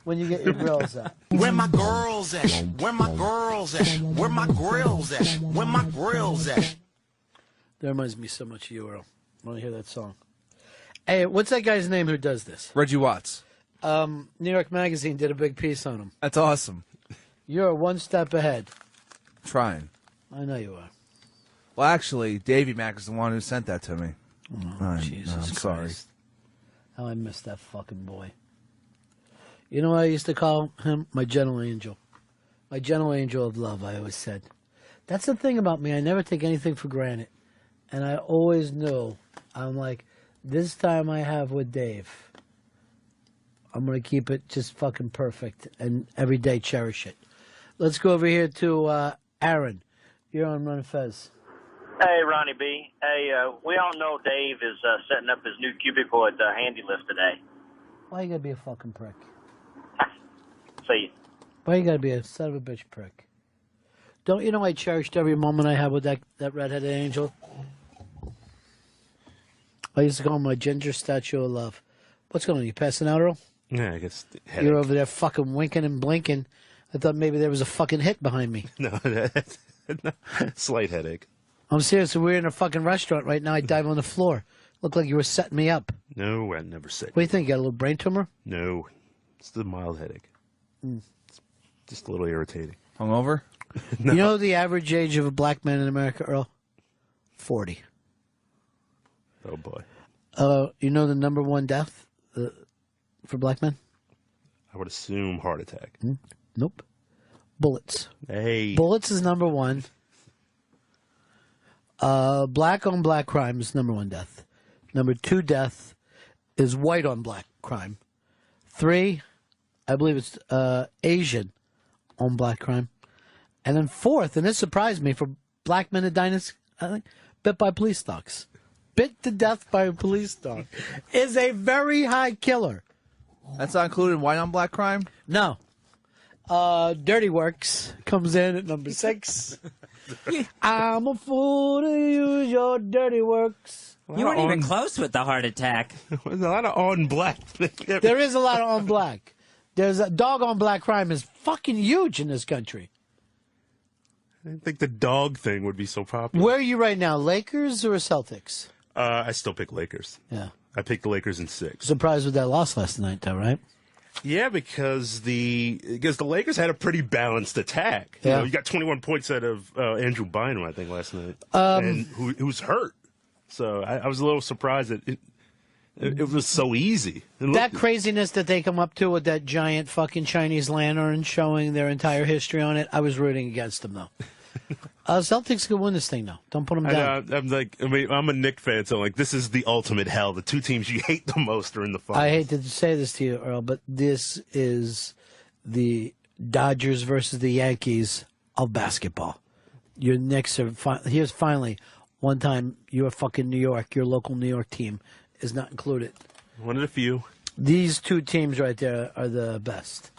When you get your grills out. Where my girls at? Where my girls at? Where my grills at? Where my grills at? That reminds me so much of you, Earl. I want to hear that song. Hey, what's that guy's name who does this? Reggie Watts. New York Magazine did a big piece on him. That's awesome. You're one step ahead. Trying. I know you are. Well, actually, Davey Mack is the one who sent that to me. Oh, Jesus I'm Christ. sorry. How I miss that fucking boy. You know what I used to call him? My gentle angel. My gentle angel of love, I always said. That's the thing about me. I never take anything for granted. And I always knew, I'm like, this time I have with Dave, I'm going to keep it just fucking perfect and every day cherish it. Let's go over here to Aaron. You're on Ron Fez. Hey, Ronnie B. Hey, we all know Dave is setting up his new cubicle at Handy Lift today. Why you got to be a fucking prick? See, Why you got to be a son of a bitch prick? Don't you know I cherished every moment I had with that redheaded angel? I used to call him my ginger statue of love. What's going on? You passing out, Earl? Yeah, I guess. You're over there fucking winking and blinking. I thought maybe there was a fucking hit behind me. No, slight headache. I'm serious. We're in a fucking restaurant right now. I dive on the floor. Looked like you were setting me up. No, I never said. What do you think? You got a little brain tumor? No, it's the mild headache. Mm. It's just a little irritating. Hungover? No. You know the average age of a black man in America, Earl? 40. Oh, boy. You know the number one death for black men? I would assume heart attack. Nope. Bullets. Hey. Bullets is number one. Black on black crime is number one death. Number two death is white on black crime. 3, I believe it's Asian on black crime. And then 4th, and this surprised me, for black men in dynasty, I think, bit by police dogs. Bit to death by a police dog is a very high killer. That's not included in white on black crime? No. Dirty Works comes in at number 6. I'm a fool to use your dirty works. You weren't even close with the heart attack. There's a lot of on black. There is a lot of on black. There's a dog on black crime is fucking huge in this country. I didn't think the dog thing would be so popular. Where are you right now, Lakers or Celtics? I still pick Lakers. Yeah. I picked the Lakers in 6. Surprised with that loss last night, though, right? Yeah, because the Lakers had a pretty balanced attack. Yeah. You got 21 points out of Andrew Bynum, I think, last night, and who's hurt. So I was a little surprised that it was so easy. That craziness that they come up to with that giant fucking Chinese lantern showing their entire history on it, I was rooting against them, though. Celtics could win this thing, though. Don't put them down. I'm a Knicks fan, so this is the ultimate hell. The two teams you hate the most are in the finals. I hate to say this to you, Earl, but this is the Dodgers versus the Yankees of basketball. Your Knicks are here's finally one time your fucking New York, your local New York team is not included. One of the few. These two teams right there are the best.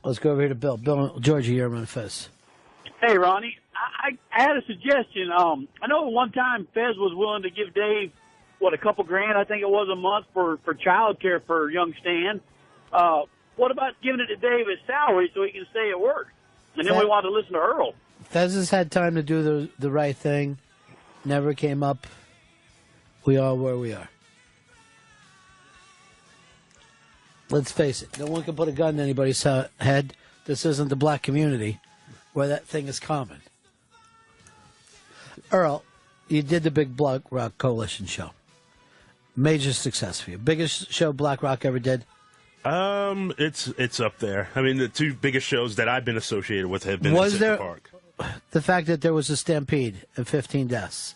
Let's go over here to Bill. Bill, Georgia, you're on Fez. Hey, Ronnie. I had a suggestion. I know one time Fez was willing to give Dave, a couple grand, I think it was a month, for child care for young Stan. What about giving it to Dave his salary so he can stay at work? And then we want to listen to Earl. Fez has had time to do the right thing. Never came up. We are where we are. Let's face it. No one can put a gun in anybody's head. This isn't the black community where that thing is common. Earl, you did the big Black Rock Coalition show. Major success for you. Biggest show Black Rock ever did? It's up there. I mean, the two biggest shows that I've been associated with have been in Central Park. The fact that there was a stampede and 15 deaths,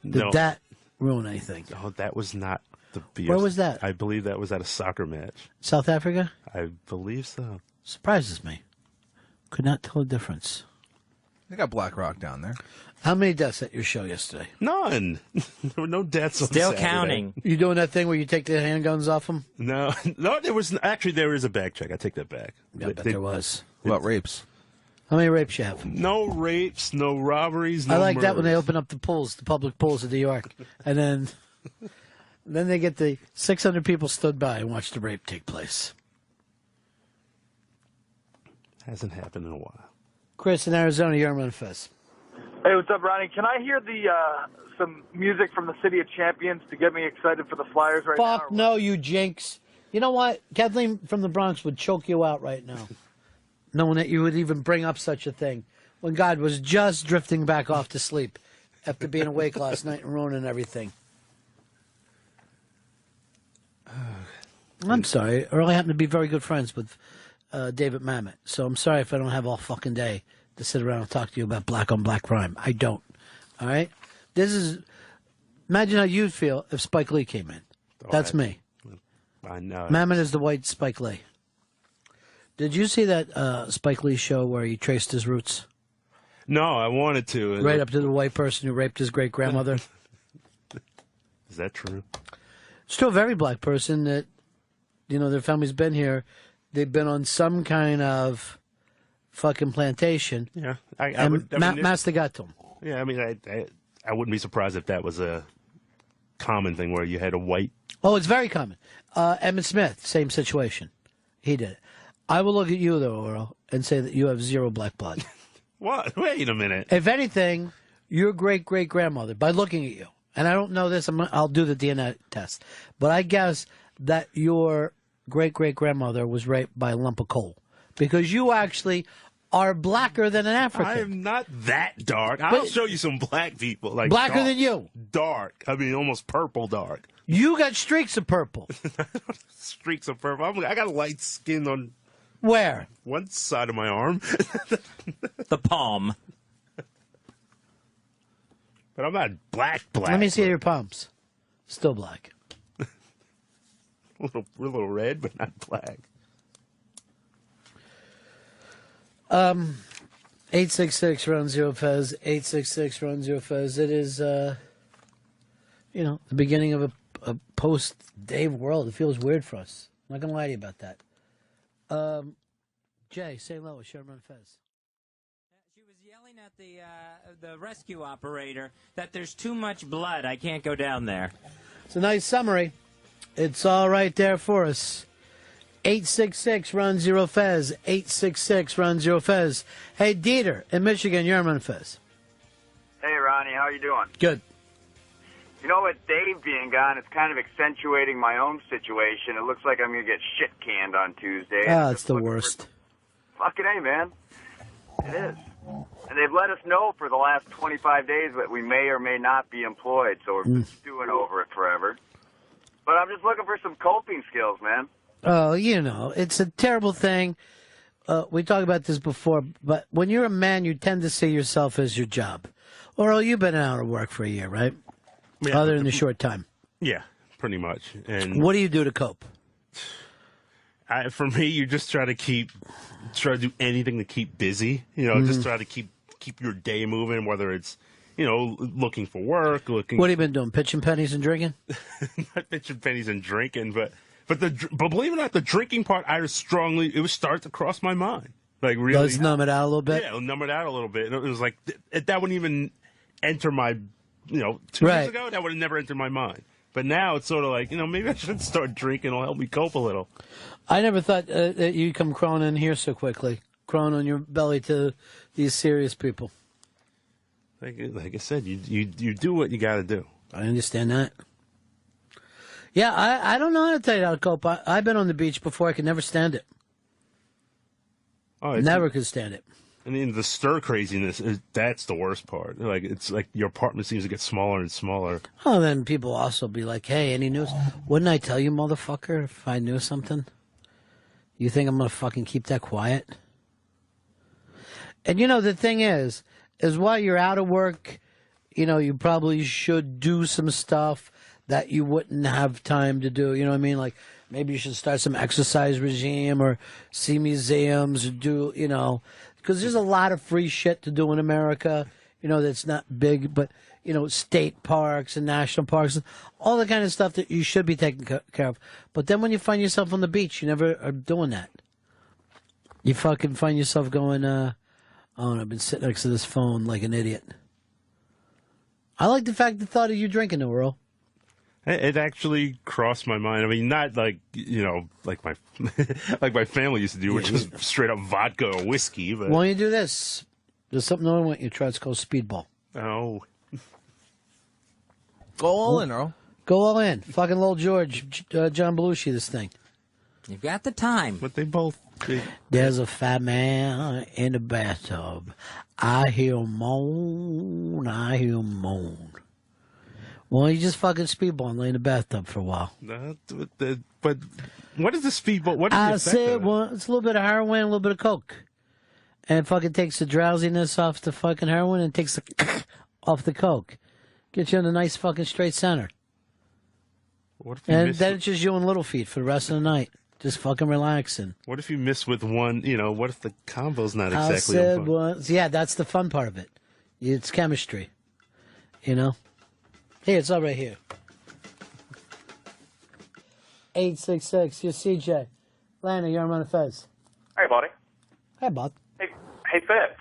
did that ruin anything? Oh, that was not the biggest. Where was that? I believe that was at a soccer match. South Africa? I believe so. Surprises me. Could not tell the difference. They got Black Rock down there. How many deaths at your show yesterday? None. There were no deaths on Still Saturday. counting. You doing that thing where you take the handguns off them? No, there was actually there is a bag check. I take that back. Yeah, I bet there was. What about rapes? How many rapes you have? No rapes, no robberies, no I like that when they murders. open up the pools, the public pools of New York, and then they get the 600 people stood by and watched the rape take place. Hasn't happened in a while. Chris in Arizona, you're on Ron Fez. Hey, what's up, Ronnie? Can I hear the some music from the City of Champions to get me excited for the Flyers right now? Fuck no, you jinx. You know what? Kathleen from the Bronx would choke you out right now, knowing that you would even bring up such a thing when God was just drifting back off to sleep after being awake last night and ruining everything. I'm sorry. Earl, I happen to be very good friends with David Mamet, so I'm sorry if I don't have all fucking day to sit around and talk to you about black on black crime. I don't. All right? Imagine how you'd feel if Spike Lee came in. That's me. I know. Mamet is the white Spike Lee. Did you see that Spike Lee show where he traced his roots? No, I wanted to. Right up to the white person who raped his great-grandmother? Is that true? It's to a very black person that, their family's been here. They've been on some kind of fucking plantation. Yeah. Mastigatum. Yeah, I mean, I wouldn't be surprised if that was a common thing where you had a white... Oh, it's very common. Emmett Smith, same situation. He did it. I will look at you, though, Earl, and say that you have zero black blood. What? Wait a minute. If anything, your great-great-grandmother, by looking at you, and I don't know this, I'll do the DNA test, but I guess that your great-great-grandmother was raped by a lump of coal, because you actually are blacker than an African. I am not that dark. I'll show you some black people. Like Blacker dark, than you. Dark. I mean, almost purple dark. You got streaks of purple. Streaks of purple. I got light skin on... Where? One side of my arm. The palm. But I'm not black. Let me see your palms. Still black. We're a little red, but not black. 866 Run Zero Fez. 866 Run Zero Fez. It is, the beginning of a post-Dave world. It feels weird for us. I'm not going to lie to you about that. Jay, St. Louis, Sherman Fez. She was yelling at the rescue operator that there's too much blood. I can't go down there. It's a nice summary. It's all right there for us. 866 Run Zero Fez. 866 Run Zero Fez. Hey, Dieter in Michigan, you're on Fez. Hey, Ronnie, how you doing? Good. You know, with Dave being gone, it's kind of accentuating my own situation. It looks like I'm going to get shit canned on Tuesday. It's the worst. Fucking A, man. It is. And they've let us know for the last 25 days that we may or may not be employed, so we're been stewing over it forever. But I'm just looking for some coping skills, man. Oh, it's a terrible thing. We talked about this before, but when you're a man, you tend to see yourself as your job. Earl, you've been out of work for a year, right? Yeah. Other than the short time. Yeah, pretty much. And what do you do to cope? For me, you just try to do anything to keep busy. Just try to keep your day moving, whether it's, looking for work, What have you been doing? Pitching pennies and drinking? Not pitching pennies and drinking, but believe it or not, the drinking part, it would start to cross my mind. Like, really. Let's numb it out a little bit? Yeah, it'll numb it out a little bit. And it was like, that wouldn't even enter my, 2 years ago, that would have never entered my mind. But now it's sort of like, maybe I should start drinking. It'll help me cope a little. I never thought that you'd come crawling in here so quickly, crawling on your belly to these serious people. Like I said, you do what you got to do. I understand that. Yeah, I don't know how to tell you how to cope. I've been on the beach before. I could never stand it. Never could stand it. I mean, the stir craziness, that's the worst part. Like, it's like your apartment seems to get smaller and smaller. Oh, then people also be like, hey, any news? Wouldn't I tell you, motherfucker, if I knew something? You think I'm going to fucking keep that quiet? And, the thing is while you're out of work, you probably should do some stuff that you wouldn't have time to do. You know what I mean? Like, maybe you should start some exercise regime or see museums or do, because there's a lot of free shit to do in America, that's not big, but, state parks and national parks, and all the kind of stuff that you should be taking care of. But then when you find yourself on the beach, you never are doing that. You fucking find yourself going, I've been sitting next to this phone like an idiot. I like the thought of you drinking, Earl. It actually crossed my mind. I mean, not like, like my like my family used to do, which is straight up vodka or whiskey. But Why don't you do this? There's something I want you to try. It's called speedball. Oh. Go all in, Earl. Go all in. Fucking little George, John Belushi, this thing. You've got the time. But they both... There's a fat man in the bathtub. I hear him moan. I hear him moan. Well, you just fucking speedball and lay in the bathtub for a while. But what is the speedball? What is the effect said, of it? well, it's a little bit of heroin, a little bit of coke. And it fucking takes the drowsiness off the fucking heroin and takes the off the coke. Gets you in a nice fucking straight center. What if you And miss then it's just you and Little Feet for the rest of the night. Just fucking relaxing. What if you miss with one, what if the combo's not exactly I said on fun? once, yeah, that's the fun part of it. It's chemistry. Here, it's all right here. 866, you're CJ. Lana, you're on Ron Fez. Hey, buddy. Hey, bud. Hey, Fez.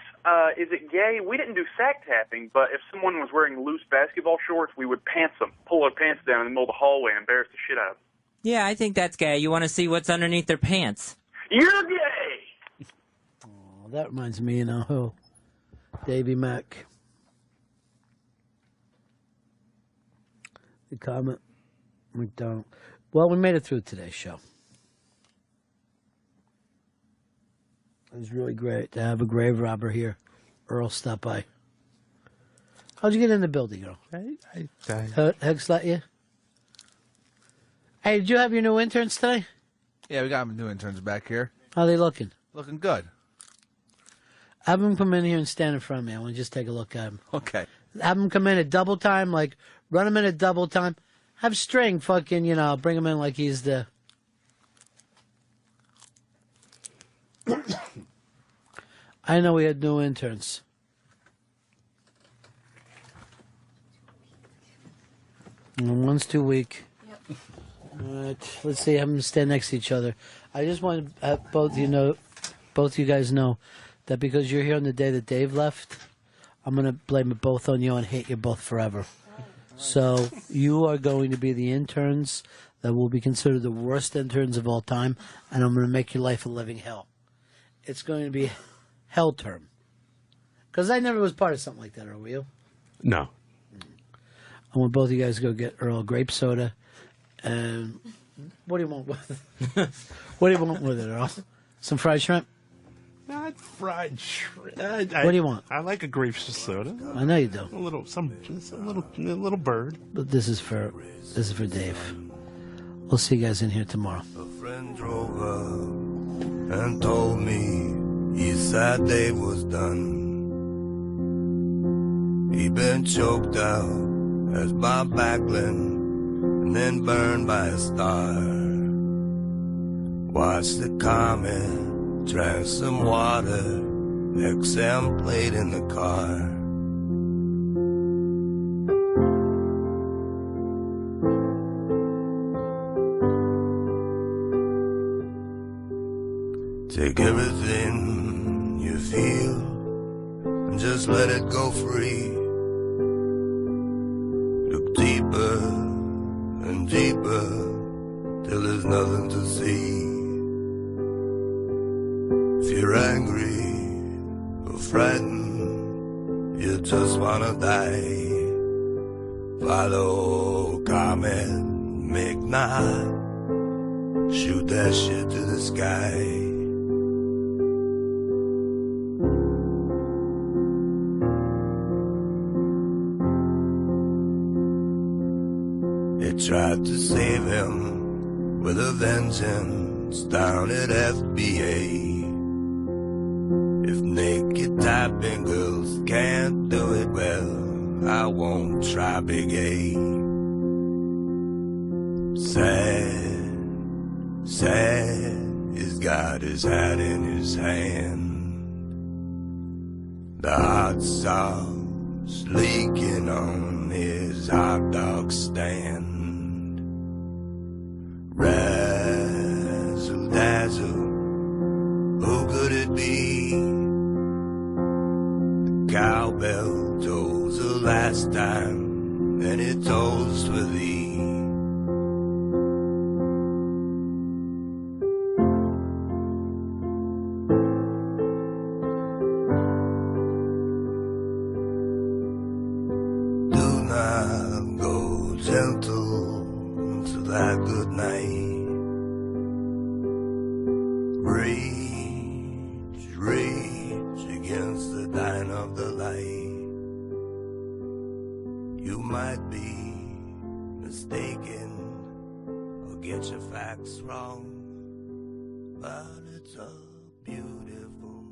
Is it gay? We didn't do sack tapping, but if someone was wearing loose basketball shorts, we would pants them, pull their pants down in the middle of the hallway and embarrass the shit out of them. Yeah, I think that's gay. You want to see what's underneath their pants. You're gay! Oh, that reminds me, who? Davy Mack. The comment, McDonald. Well, we made it through today's show. It was really great to have a grave robber here. Earl, stop by. How'd you get in the building, Earl? Hex let you? Hey, did you have your new interns today? Yeah, we got new interns back here. How are they looking? Looking good. Have them come in here and stand in front of me. I want to just take a look at them. Okay. Have them come in at double time, like run them in at double time. Have String fucking, bring him in like he's the... I know we had new interns. One's too weak. Yep. All right, let's see. Have them stand next to each other. I just want to have both you guys know that because you're here on the day that Dave left, I'm going to blame it both on you and hate you both forever. So you are going to be the interns that will be considered the worst interns of all time, and I'm going to make your life a living hell. It's going to be hell term. Because I never was part of something like that, were you? No. I want both of you guys to go get Earl grape soda. And what do you want with it? What do you want with it, Earl? Some fried shrimp? Not fried shrimp. What do you want? I like a grape soda. I know you do. A little bird. But this is for Dave. We'll see you guys in here tomorrow. A friend drove up and told me his sad day was done. He'd been choked out as by Backlund and then burned by a star. Watched the comet, drank some water, XM played in the car. Take everything you feel and just let it go free. Look deeper and deeper till there's nothing to see. If you're angry or frightened, you just wanna die. Follow, comment, make not, shoot that shit to the sky. They tried to save him with a vengeance down at FBA. If naked typing girls can't do it well, I won't try Big A. Sad, sad, he's got his hat in his hand. The hot sauce leaking on his hot dog stand. Razzle dazzle, who could it be? The cowbell tolls the last time, and it tolls for thee. Do not go gentle into that good night. Reach against the dying of the light. You might be mistaken or get your facts wrong, but it's a beautiful